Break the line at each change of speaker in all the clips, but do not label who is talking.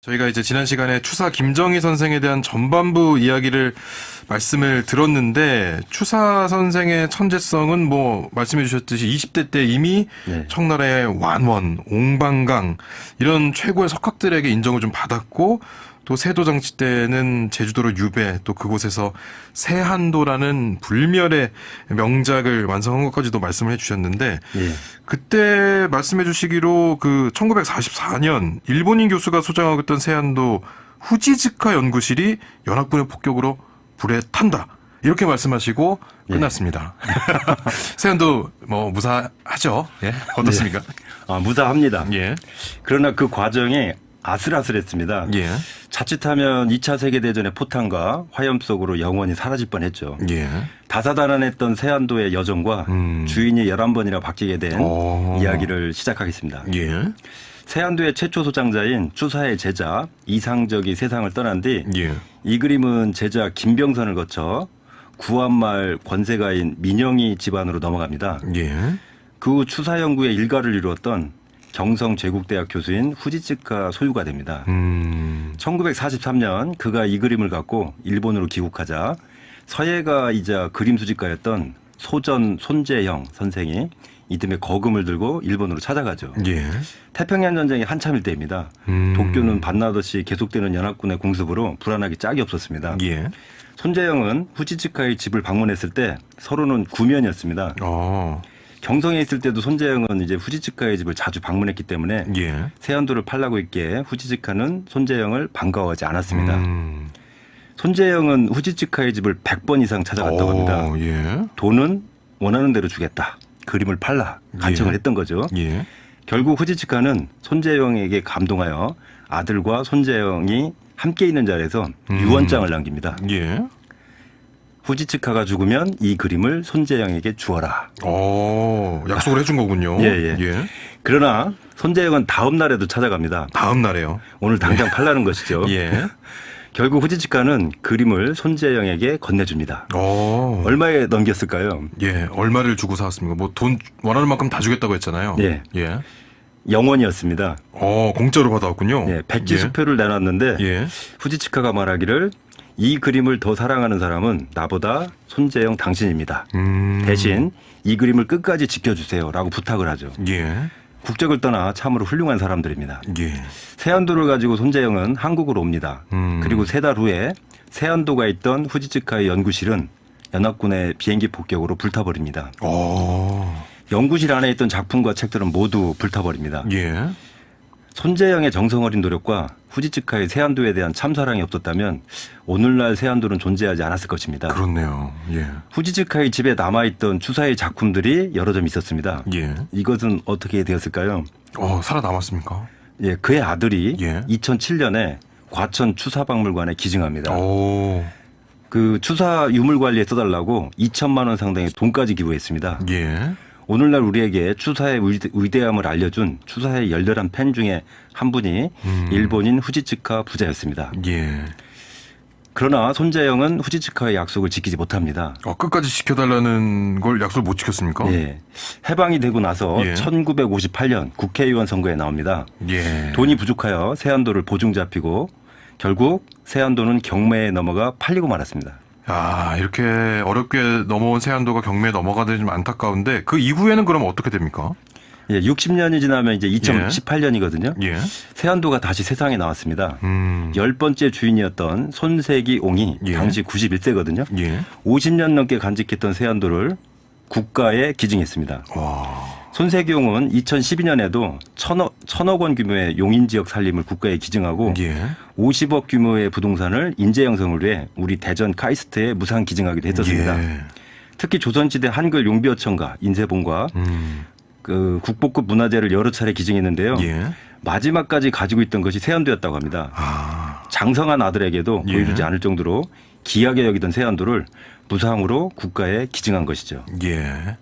저희가 이제 지난 시간에 추사 김정희 선생에 대한 전반부 이야기를 말씀을 들었는데 추사 선생의 천재성은 뭐 말씀해 주셨듯이 20대 때 이미
네.
청나라의 완원, 옹방강 이런 최고의 석학들에게 인정을 좀 받았고 또 세도정치 때는 제주도로 유배 또 그곳에서 세한도라는 불멸의 명작을 완성한 것까지도 말씀을 해주셨는데
예.
그때 말씀해 주시기로 그 1944년 일본인 교수가 소장하고 있던 세한도 후지즈카 연구실이 연합군의 폭격으로 불에 탄다. 이렇게 말씀하시고 끝났습니다. 세한도 뭐 무사하죠? 예. 어떻습니까?
무사합니다.
예.
그러나 그 과정이 아슬아슬했습니다.
예.
자칫하면 2차 세계대전의 포탄과 화염 속으로 영원히 사라질 뻔했죠.
예.
다사다난했던 세안도의 여정과 주인이 11번이나 바뀌게 된
오.
이야기를 시작하겠습니다.
예.
세안도의 최초 소장자인 추사의 제자 이상적이 세상을 떠난 뒤 이
예.
그림은 제자 김병선을 거쳐 구한말 권세가인 민영이 집안으로 넘어갑니다.
예.
그 후 추사 연구에 일가를 이루었던 경성제국대학 교수인 후지츠카 소유가 됩니다. 1943년 그가 이 그림을 갖고 일본으로 귀국하자 서예가이자 그림 수집가였던 소전 손재형 선생이 이듬해 거금을 들고 일본으로 찾아가죠.
예.
태평양 전쟁이 한참일 때입니다. 도쿄는 반나듯이 계속되는 연합군의 공습으로 불안하기 짝이 없었습니다.
예.
손재형은 후지츠카의 집을 방문했을 때 서로는 구면이었습니다. 경성에 있을 때도 손재형은 이제 후지츠카의 집을 자주 방문했기 때문에
예.
세안도를 팔라고 했기에 후지츠카는 손재형을 반가워하지 않았습니다. 손재형은 후지츠카의 집을 100번 이상 찾아갔다고 합니다.
예.
돈은 원하는 대로 주겠다. 그림을 팔라. 간청을
예.
했던 거죠.
예.
결국 후지츠카는 손재형에게 감동하여 아들과 손재형이 함께 있는 자리에서 유언장을 남깁니다.
예.
후지츠카가 죽으면 이 그림을 손재형에게 주어라.
약속을 해준 거군요.
예. 그러나 손재형은 다음 날에도 찾아갑니다.
다음 날에요.
오늘 당장 팔라는 것이죠.
예.
결국 후지츠카는 그림을 손재형에게 건네줍니다. 얼마에 넘겼을까요?
예. 얼마를 주고 사왔습니까? 뭐 돈 원하는 만큼 다 주겠다고 했잖아요.
예.
예.
0원이었습니다.
공짜로 받아왔군요.
예, 백지수표를 내놨는데
예.
후지츠카가 말하기를 이 그림을 더 사랑하는 사람은 나보다 손재형 당신입니다. 대신 이 그림을 끝까지 지켜주세요라고 부탁을 하죠.
예.
국적을 떠나 참으로 훌륭한 사람들입니다.
예.
세안도를 가지고 손재형은 한국으로 옵니다. 그리고 3달 후에 세안도가 있던 후지츠카의 연구실은 연합군의 비행기 폭격으로 불타버립니다. 연구실 안에 있던 작품과 책들은 모두 불타버립니다.
예.
손재형의 정성어린 노력과 후지츠카의 세안도에 대한 참사랑이 없었다면 오늘날 세안도는 존재하지 않았을 것입니다.
그렇네요. 예.
후지츠카의 집에 남아있던 추사의 작품들이 여러 점 있었습니다.
예.
이것은 어떻게 되었을까요?
살아남았습니까?
예, 그의 아들이
예.
2007년에 과천 추사박물관에 기증합니다.
오.
그 추사 유물 관리에 써달라고 2천만 원 상당의 돈까지 기부했습니다.
예.
오늘날 우리에게 추사의 위대함을 알려준 추사의 열렬한 팬 중에 한 분이 일본인 후지츠카 부자였습니다.
예.
그러나 손재형은 후지츠카의 약속을 지키지 못합니다.
끝까지 지켜달라는 걸 약속을 못 지켰습니까?
예. 해방이 되고 나서
예.
1958년 국회의원 선거에 나옵니다.
예.
돈이 부족하여 세안도를 보증 잡히고 결국 세안도는 경매에 넘어가 팔리고 말았습니다.
이렇게 어렵게 넘어온 세안도가 경매에 넘어가는 좀 안타까운데 그 이후에는 그럼 어떻게 됩니까?
예, 60년이 지나면 이제 2018년이거든요.
예.
세안도가 다시 세상에 나왔습니다. 10번째 주인이었던 손세기옹이
예.
당시 91세거든요.
예.
50년 넘게 간직했던 세안도를 국가에 기증했습니다. 손세기옹은 2012년에도 천억 원 규모의 용인지역 산림을 국가에 기증하고
예.
50억 규모의 부동산을 인재 형성을 위해 우리 대전 카이스트에 무상 기증하기도 했었습니다.
예.
특히 조선시대 한글 용비어천가 인쇄본과 그 국보급 문화재를 여러 차례 기증했는데요.
예.
마지막까지 가지고 있던 것이 세안도였다고 합니다. 장성한 아들에게도
예.
보여주지 않을 정도로 귀하게 여기던 세안도를 무상으로 국가에 기증한 것이죠.
예.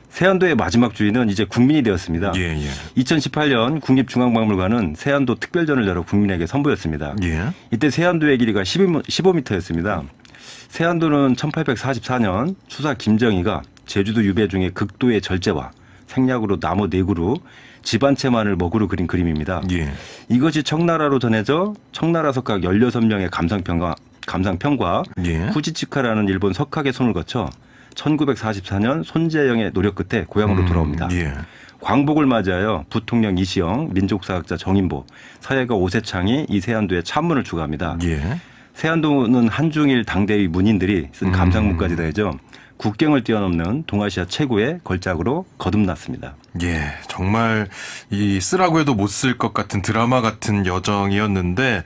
세안도의 마지막 주인은 이제 국민이 되었습니다.
예.
2018년 국립중앙박물관은 세안도 특별전을 열어 국민에게 선보였습니다.
예.
이때 세안도의 길이가 15m였습니다. 세안도는 1844년 추사 김정희가 제주도 유배 중에 극도의 절제와 생략으로 나무 4그루 집 한 채만을 먹으로 그린 그림입니다.
예.
이것이 청나라로 전해져 청나라 석학 16명의 감상평과
예.
후지츠카라는 일본 석학의 손을 거쳐 1944년 손재영의 노력 끝에 고향으로 돌아옵니다.
예.
광복을 맞이하여 부통령 이시영, 민족사학자 정인보, 서예가 오세창이 이 세안도에 찬문을 추가합니다.
예.
세안도는 한중일 당대의 문인들이 쓴 감상문까지 더해져 국경을 뛰어넘는 동아시아 최고의 걸작으로 거듭났습니다.
예, 정말 이 쓰라고 해도 못 쓸 것 같은 드라마 같은 여정이었는데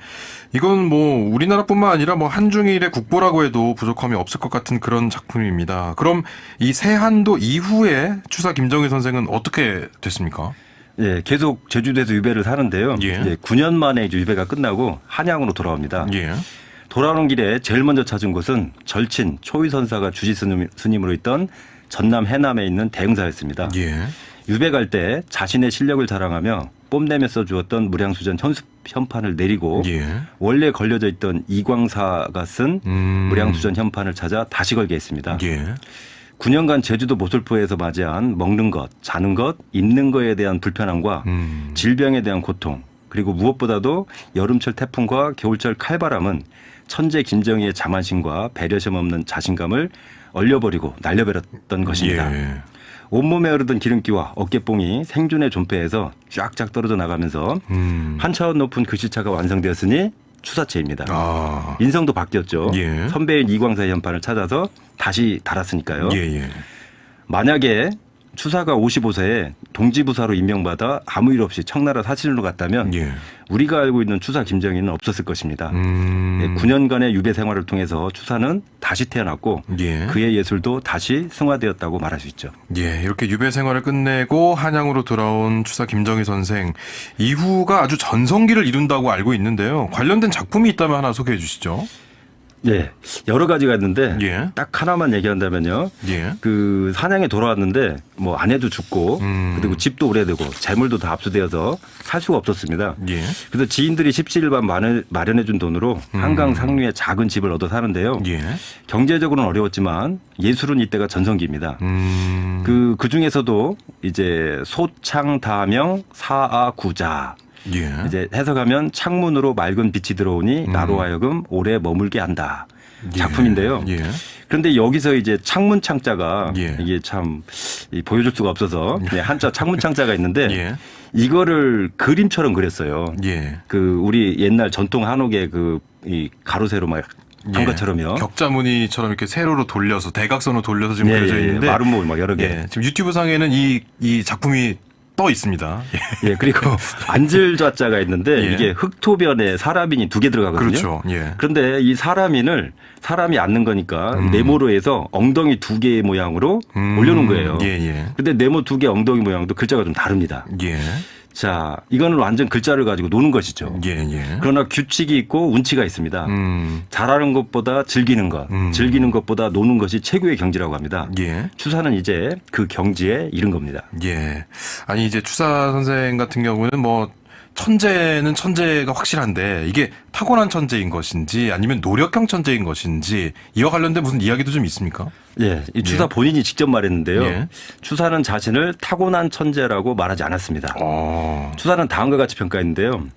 이건 뭐 우리나라뿐만 아니라 뭐 한중일의 국보라고 해도 부족함이 없을 것 같은 그런 작품입니다. 그럼 이 세한도 이후에 추사 김정일 선생은 어떻게 됐습니까?
예, 계속 제주도에서 유배를 사는데요.
예.
예, 9년 만에 이제 유배가 끝나고 한양으로 돌아옵니다.
예.
돌아오는 길에 제일 먼저 찾은 곳은 절친 초위선사가 주지 스님으로 있던 전남 해남에 있는 대흥사였습니다.
예.
유배 갈 때 자신의 실력을 자랑하며 뽐내며 써주었던 무량수전 현판을 내리고
예.
원래 걸려져 있던 이광사가 쓴 무량수전 현판을 찾아 다시 걸게 했습니다.
예.
9년간 제주도 모슬포에서 맞이한 먹는 것, 자는 것, 입는 것에 대한 불편함과 질병에 대한 고통, 그리고 무엇보다도 여름철 태풍과 겨울철 칼바람은 천재 김정희의 자만심과 배려심 없는 자신감을 얼려버리고 날려버렸던 것입니다.
예.
온몸에 흐르던 기름기와 어깨뽕이 생존의 존폐에서 쫙쫙 떨어져 나가면서 한 차원 높은 글씨차가 완성되었으니 추사체입니다.
아.
인성도 바뀌었죠.
예.
선배인 이광사의 현판을 찾아서 다시 달았으니까요.
예.
만약에 추사가 55세에 동지부사로 임명받아 아무 일 없이 청나라 사신으로 갔다면
예.
우리가 알고 있는 추사 김정희는 없었을 것입니다. 9년간의 유배 생활을 통해서 추사는 다시 태어났고
예.
그의 예술도 다시 승화되었다고 말할 수 있죠.
예, 이렇게 유배 생활을 끝내고 한양으로 돌아온 추사 김정희 선생 이후가 아주 전성기를 이룬다고 알고 있는데요. 관련된 작품이 있다면 하나 소개해 주시죠.
예, 여러 가지가 있는데
예.
딱 하나만 얘기한다면요.
예.
그 산양에 돌아왔는데 뭐 아내도 죽고 그리고 집도 오래되고 재물도 다 압수되어서 살 수가 없었습니다.
예.
그래서 지인들이 십시일반 마련해 준 돈으로 한강 상류에 작은 집을 얻어 사는데요.
예.
경제적으로는 어려웠지만 예술은 이때가 전성기입니다. 그 중에서도 이제 소창다명 사아구자
예.
이제 해석하면 창문으로 맑은 빛이 들어오니 나로 하여금 오래 머물게 한다. 작품인데요.
예.
그런데 여기서 이제 창문 창자가
예.
이게 참 보여줄 수가 없어서 한자 창문 창자가 있는데
예.
이거를 그림처럼 그렸어요.
예.
그 우리 옛날 전통 한옥의 이 가로 세로 막 한 것처럼요.
격자무늬처럼 이렇게 세로로 돌려서 대각선으로 돌려서 지금 그려져 있는데
마름모 막 여러 개.
예. 지금 유튜브 상에는 이 작품이 떠 있습니다.
예, 그리고 앉을 좌자가 있는데
예.
이게 흑토변에 사람인이 2개 들어가거든요.
그렇죠. 예.
그런데 이 사람이 앉는 거니까 네모로 해서 엉덩이 2개의 모양으로 올려놓은 거예요.
예.
근데 네모 2개 엉덩이 모양도 글자가 좀 다릅니다.
예.
자, 이거는 완전 글자를 가지고 노는 것이죠.
예.
그러나 규칙이 있고 운치가 있습니다. 잘하는 것보다 즐기는 것, 즐기는 것보다 노는 것이 최고의 경지라고 합니다.
예.
추사는 이제 그 경지에 이른 겁니다.
예. 아니 이제 추사 선생 같은 경우는 뭐 천재는 천재가 확실한데 이게 타고난 천재인 것인지 아니면 노력형 천재인 것인지 이와 관련된 무슨 이야기도 좀 있습니까?
예, 이 추사 본인이 직접 말했는데요.
예.
추사는 자신을 타고난 천재라고 말하지 않았습니다. 추사는 다음과 같이 평가했는데요.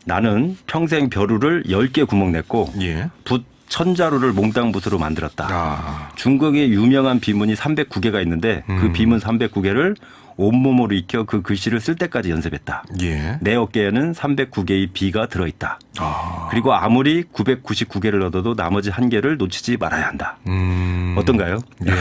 나는 평생 벼루를 10개 구멍 냈고
예.
붓 천자루를 몽땅 붓으로 만들었다.
아.
중국의 유명한 비문이 309개가 있는데 그 비문 309개를 온몸으로 익혀 그 글씨를 쓸 때까지 연습했다.
예.
내 어깨에는 309개의 비가 들어있다.
아.
그리고 아무리 999개를 얻어도 나머지 1개를 놓치지 말아야 한다. 어떤가요?
예.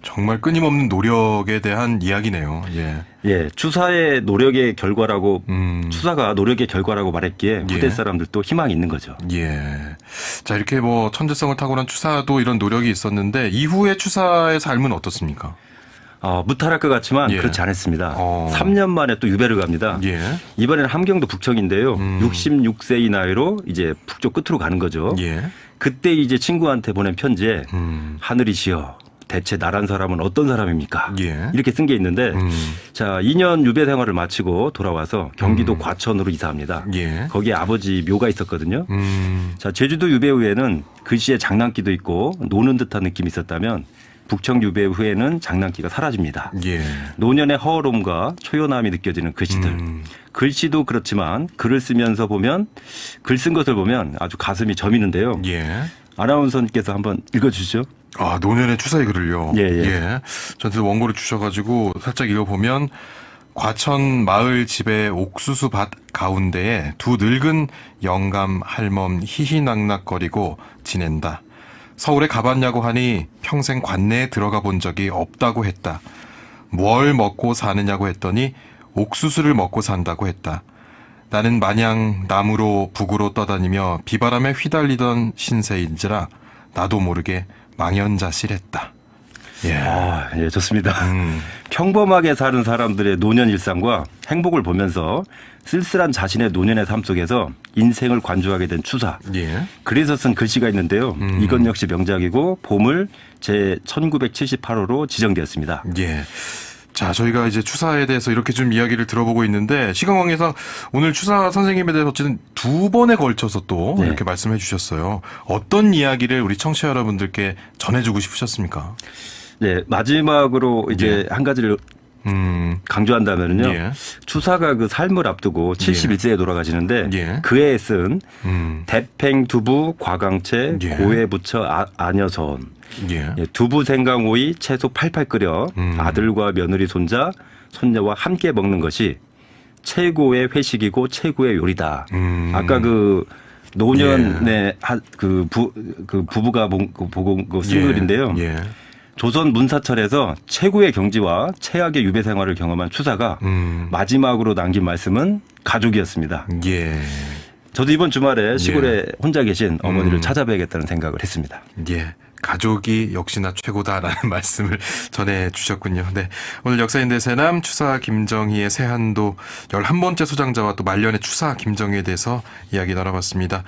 정말 끊임없는 노력에 대한 이야기네요. 예.
예, 추사의 노력의 결과라고 추사가 노력의 결과라고 말했기에
예.
후대 사람들도 희망이 있는 거죠.
예. 자, 이렇게 뭐 천재성을 타고난 추사도 이런 노력이 있었는데 이후의 추사의 삶은 어떻습니까?
무탈할 것 같지만
예.
그렇지 않았습니다. 3년 만에 또 유배를 갑니다.
예.
이번에는 함경도 북청인데요. 66세의 나이로 이제 북쪽 끝으로 가는 거죠.
예.
그때 이제 친구한테 보낸 편지에 하늘이시여 대체 나란 사람은 어떤 사람입니까?
예.
이렇게 쓴 게 있는데 자 2년 유배 생활을 마치고 돌아와서 경기도 과천으로 이사합니다.
예.
거기에 아버지 묘가 있었거든요. 자 제주도 유배 후에는 글씨에 장난기도 있고 노는 듯한 느낌이 있었다면 북청 유배 후에는 장난기가 사라집니다.
예.
노년의 허름과 초연함이 느껴지는 글씨들. 글씨도 그렇지만 글을 쓰면서 보면 글 쓴 것을 보면 아주 가슴이 저미는데요.
예.
아나운서님께서 한번 읽어주시죠.
아, 노년의 추사의 글을요.
예, 예.
저한테 원고를 주셔가지고 살짝 읽어보면 과천 마을 집의 옥수수 밭 가운데에 두 늙은 영감 할멈 희희낙낙거리고 지낸다. 서울에 가봤냐고 하니 평생 관내에 들어가 본 적이 없다고 했다. 뭘 먹고 사느냐고 했더니 옥수수를 먹고 산다고 했다. 나는 마냥 남으로 북으로 떠다니며 비바람에 휘달리던 신세인지라 나도 모르게 망연자실했다. 예.
아, 예, 좋습니다. 평범하게 사는 사람들의 노년 일상과 행복을 보면서 쓸쓸한 자신의 노년의 삶 속에서 인생을 관조하게 된 추사.
예.
그래서 쓴 글씨가 있는데요. 이건 역시 명작이고 보물 제 1978호로 지정되었습니다.
예. 자, 저희가 이제 추사에 대해서 이렇게 좀 이야기를 들어보고 있는데 시간왕에서 오늘 추사 선생님에 대해서 어쨌든 두 번에 걸쳐서 또
네.
이렇게 말씀해 주셨어요. 어떤 이야기를 우리 청취자 여러분들께 전해주고 싶으셨습니까?
네, 마지막으로 이제 한 가지를 강조한다면요.
예.
추사가 그 삶을 앞두고 71세에 돌아가시는데
예.
그에 쓴 대팽두부 과강채
예.
고해부처 아녀선
예.
예, 두부 생강오이 채소 팔팔 끓여 아들과 며느리 손자 손녀와 함께 먹는 것이 최고의 회식이고 최고의 요리다. 아까 그 노년의 그 부부가 보고 쓴 글인데요.
예.
조선 문사철에서 최고의 경지와 최악의 유배 생활을 경험한 추사가 마지막으로 남긴 말씀은 가족이었습니다.
예.
저도 이번 주말에 시골에 혼자 계신 어머니를 찾아뵈야겠다는 생각을 했습니다.
예. 가족이 역시나 최고다라는 말씀을 전해 주셨군요. 네. 오늘 역사인대 새남 추사 김정희의 세한도 11번째 소장자와 또 말년의 추사 김정희에 대해서 이야기 나눠봤습니다.